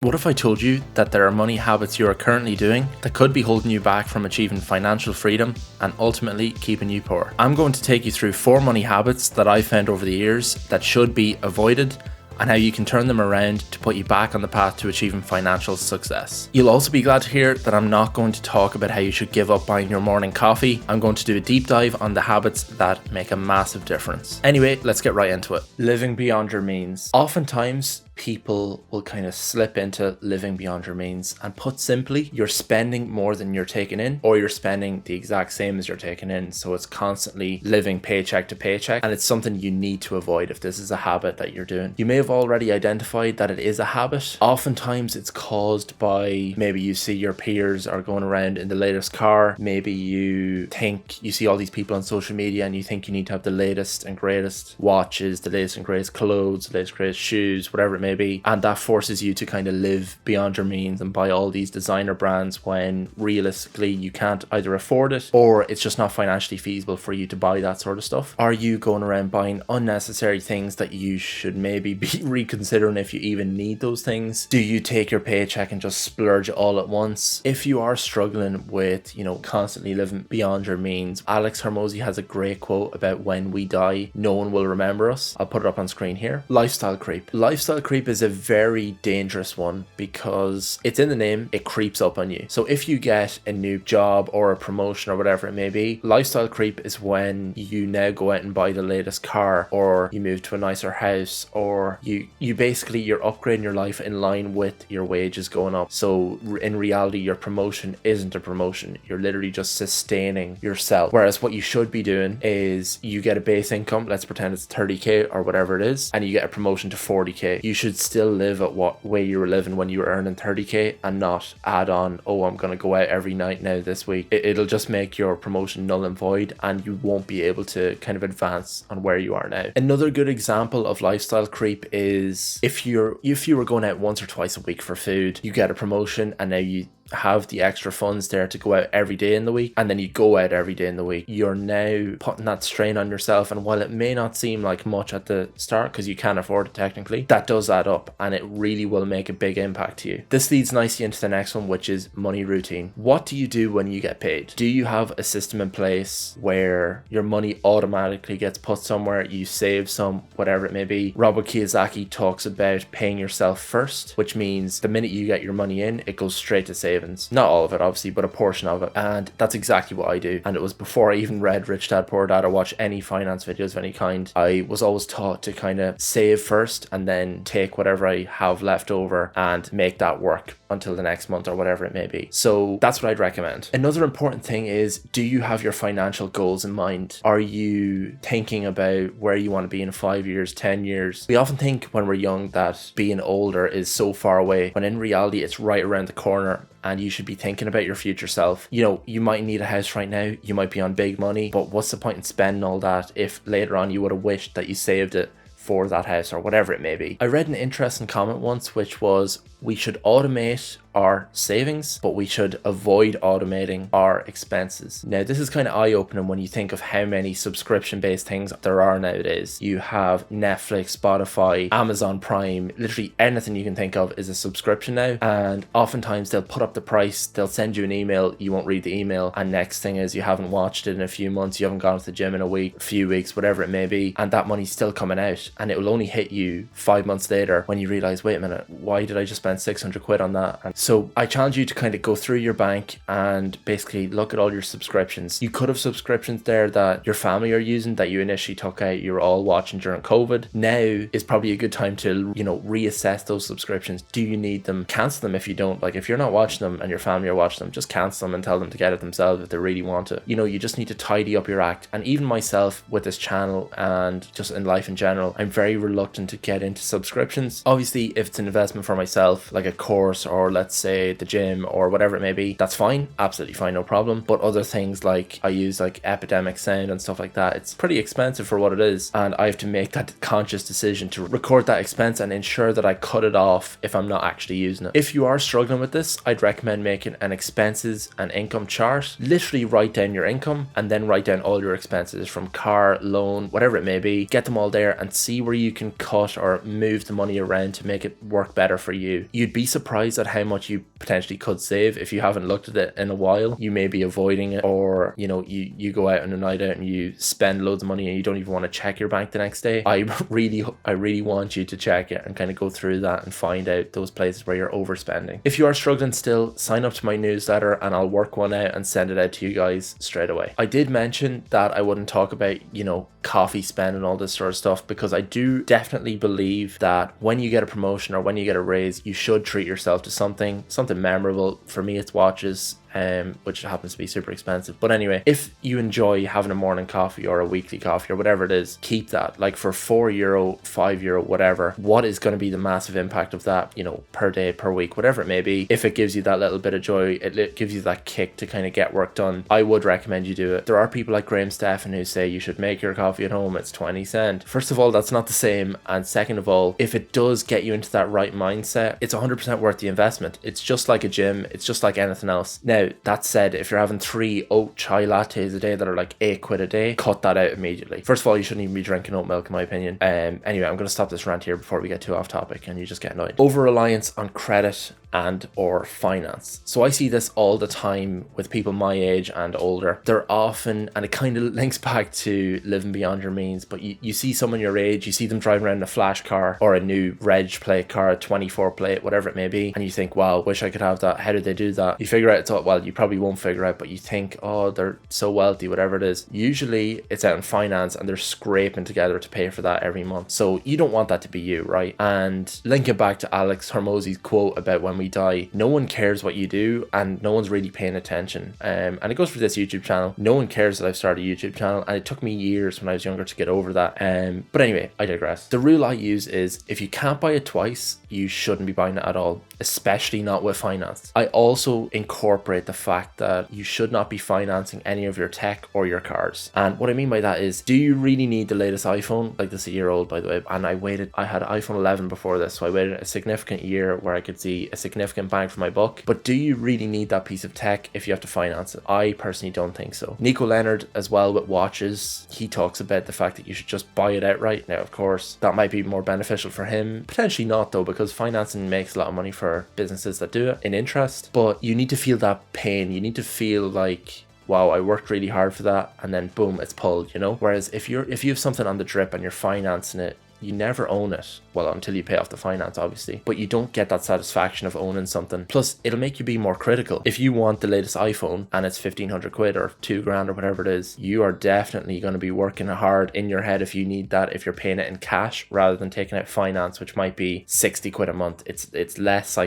What if I told you that there are money habits you are currently doing that could be holding you back from achieving financial freedom and ultimately keeping you poor? I'm going to take you through 4 money habits that I found over the years that should be avoided and how you can turn them around to put you back on the path to achieving financial success. You'll also be glad to hear that I'm not going to talk about how you should give up buying your morning coffee. I'm going to do a deep dive on the habits that make a massive difference. Anyway, let's get right into it. Living beyond your means. Oftentimes, people will kind of slip into living beyond your means, and put simply, you're spending more than you're taking in, or you're spending the exact same as you're taking in. So it's constantly living paycheck to paycheck, and it's something you need to avoid if this is a habit that you're doing. You may have already identified that it is a habit. Oftentimes it's caused by maybe you see your peers are going around in the latest car, maybe you think you see all these people on social media and you think you need to have the latest and greatest watches, the latest and greatest clothes, the latest and greatest shoes, whatever it may be, and that forces you to kind of live beyond your means and buy all these designer brands when realistically you can't either afford it or it's just not financially feasible for you to buy that sort of stuff. Are you going around buying unnecessary things that you should maybe be reconsidering if you even need those things? Do you take your paycheck and just splurge all at once? If you are struggling with, constantly living beyond your means, Alex Hormozy has a great quote about when we die, no one will remember us. I'll put it up on screen here. Lifestyle creep. Lifestyle creep is a very dangerous one because it's in the name, it creeps up on you. So if you get a new job or a promotion or whatever it may be, lifestyle creep is when you now go out and buy the latest car, or you move to a nicer house, or you're upgrading your life in line with your wages going up. So in reality, your promotion isn't a promotion. You're literally just sustaining yourself. Whereas what you should be doing is you get a base income, let's pretend it's 30k or whatever it is, and you get a promotion to 40k. You should still live at what way you were living when you were earning 30k and not add on, oh, I'm going to go out every night now this week. It'll just make your promotion null and void, and you won't be able to kind of advance on where you are now. Another good example of lifestyle creep is if you were going out once or twice a week for food, you get a promotion and now you have the extra funds there to go out every day in the week, and then you go out every day in the week. You're now putting that strain on yourself, and while it may not seem like much at the start because you can't afford it technically, that does add up and it really will make a big impact to you. This leads nicely into the next one, which is money routine. What do you do when you get paid? Do you have a system in place where your money automatically gets put somewhere, you save some, whatever it may be? Robert Kiyosaki talks about paying yourself first, which means the minute you get your money in, it goes straight to savings. Not all of it obviously, but a portion of it, and that's exactly what I do. And it was before I even read Rich Dad Poor Dad or watched any finance videos of any kind. I was always taught to kind of save first and then take whatever I have left over and make that work until the next month or whatever it may be. So that's what I'd recommend. Another important thing is, do you have your financial goals in mind? Are you thinking about where you want to be in 5 years, 10 years? We often think when we're young that being older is so far away, when in reality it's right around the corner, and you should be thinking about your future self. You might need a house right now, you might be on big money, but what's the point in spending all that if later on you would have wished that you saved it for that house or whatever it may be? I read an interesting comment once, which was, we should automate our savings, but we should avoid automating our expenses. Now, this is kind of eye-opening when you think of how many subscription-based things there are nowadays. You have Netflix, Spotify, Amazon Prime, literally anything you can think of is a subscription now, and oftentimes they'll put up the price, they'll send you an email, you won't read the email, and next thing is you haven't watched it in a few months, you haven't gone to the gym in a few weeks, whatever it may be, and that money's still coming out, and it will only hit you 5 months later when you realize, wait a minute, why did I just spend 600 quid on that? And so I challenge you to kind of go through your bank and basically look at all your subscriptions. You could have subscriptions there that your family are using that you initially took out, you were all watching during COVID. Now is probably a good time to, reassess those subscriptions. Do you need them? Cancel them if you don't. Like, if you're not watching them and your family are watching them, just cancel them and tell them to get it themselves if they really want it. You just need to tidy up your act. And even myself with this channel and just in life in general, I'm very reluctant to get into subscriptions. Obviously, if it's an investment for myself, like a course, or let's let's say the gym or whatever it may be, that's fine, absolutely fine, no problem. But other things like I use like Epidemic Sound and stuff like that, it's pretty expensive for what it is, and I have to make that conscious decision to record that expense and ensure that I cut it off if I'm not actually using it. If you are struggling with this, I'd recommend making an expenses and income chart. Literally write down your income and then write down all your expenses from car, loan, whatever it may be. Get them all there and see where you can cut or move the money around to make it work better for you. You'd be surprised at how much you potentially could save if you haven't looked at it in a while. You may be avoiding it, or you know, you go out on a night out and you spend loads of money and you don't even want to check your bank the next day. I really want you to check it and kind of go through that and find out those places where you're overspending. If you are struggling still, sign up to my newsletter and I'll work one out and send it out to you guys straight away. I did mention that I wouldn't talk about, you know, coffee spend and all this sort of stuff, because I do definitely believe that when you get a promotion or when you get a raise, you should treat yourself to something memorable. For me, it's watches, which happens to be super expensive. But anyway, if you enjoy having a morning coffee or a weekly coffee or whatever it is, keep that. Like for €4, €5, whatever, what is going to be the massive impact of that, you know, per day, per week, whatever it may be? If it gives you that little bit of joy, it gives you that kick to kind of get work done, I would recommend you do it. There are people like Graham Stephan who say you should make your coffee at home, it's 20 cents. First of all, that's not the same, and second of all, if it does get you into that right mindset, it's 100% worth the investment. It's just like a gym, it's just like anything else. Now, that said, if you're having 3 oat chai lattes a day that are like £8 a day, cut that out immediately. First of all, you shouldn't even be drinking oat milk in my opinion. Anyway, I'm going to stop this rant here before we get too off topic and you just get annoyed. Over reliance on credit and or finance. So I see this all the time with people my age and older. They're often, and it kind of links back to living beyond your means, but you see someone your age, you see them driving around in a flash car or a new reg plate car, a 24 plate, whatever it may be, and you think, wow, wish I could have that. How did they do that? You figure out, well, you probably won't figure out, but you think, oh, they're so wealthy, whatever it is. Usually it's out in finance and they're scraping together to pay for that every month. So you don't want that to be you, right? And linking back to Alex Hormozy's quote about when we die, no one cares what you do and no one's really paying attention. And it goes for this YouTube channel. No one cares that I've started a YouTube channel, and it took me years when I was younger to get over that. But anyway, I digress. The rule I use is if you can't buy it twice, you shouldn't be buying it at all, especially not with finance. I also incorporate the fact that you should not be financing any of your tech or your cars. And what I mean by that is, do you really need the latest iPhone? Like, this is a year old, by the way, and I had iPhone 11 before this, so I waited a significant year where I could see a significant bang for my buck. But do you really need that piece of tech if you have to finance it? I personally don't think so. Nico Leonard as well with watches, he talks about the fact that you should just buy it outright. Now, of course, that might be more beneficial for him. Potentially not though, because financing makes a lot of money for businesses that do it in interest. But you need to feel that pain. You need to feel like, wow, I worked really hard for that, and then boom, it's pulled, you know? Whereas if you have something on the drip and you're financing it, you never own it. Well, until you pay off the finance, obviously. But you don't get that satisfaction of owning something. Plus, it'll make you be more critical. If you want the latest iPhone and it's 1,500 quid or 2 grand or whatever it is, you are definitely going to be working hard in your head if you need that, if you're paying it in cash rather than taking out finance, which might be 60 quid a month. It's less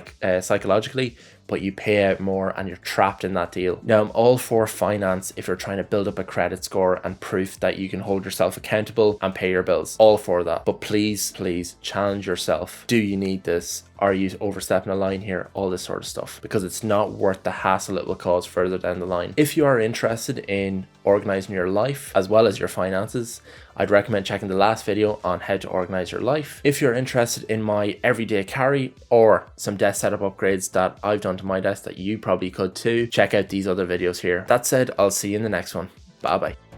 psychologically, but you pay out more and you're trapped in that deal. Now, I'm all for finance if you're trying to build up a credit score and proof that you can hold yourself accountable and pay your bills. All for that. But please challenge yourself. Do you need this? Are you overstepping a line here? All this sort of stuff, because it's not worth the hassle it will cause further down the line. If you are interested in organizing your life as well as your finances, I'd recommend checking the last video on how to organize your life. If you're interested in my everyday carry or some desk setup upgrades that I've done to my desk that you probably could too, check out these other videos here. That said, I'll see you in the next one. Bye bye.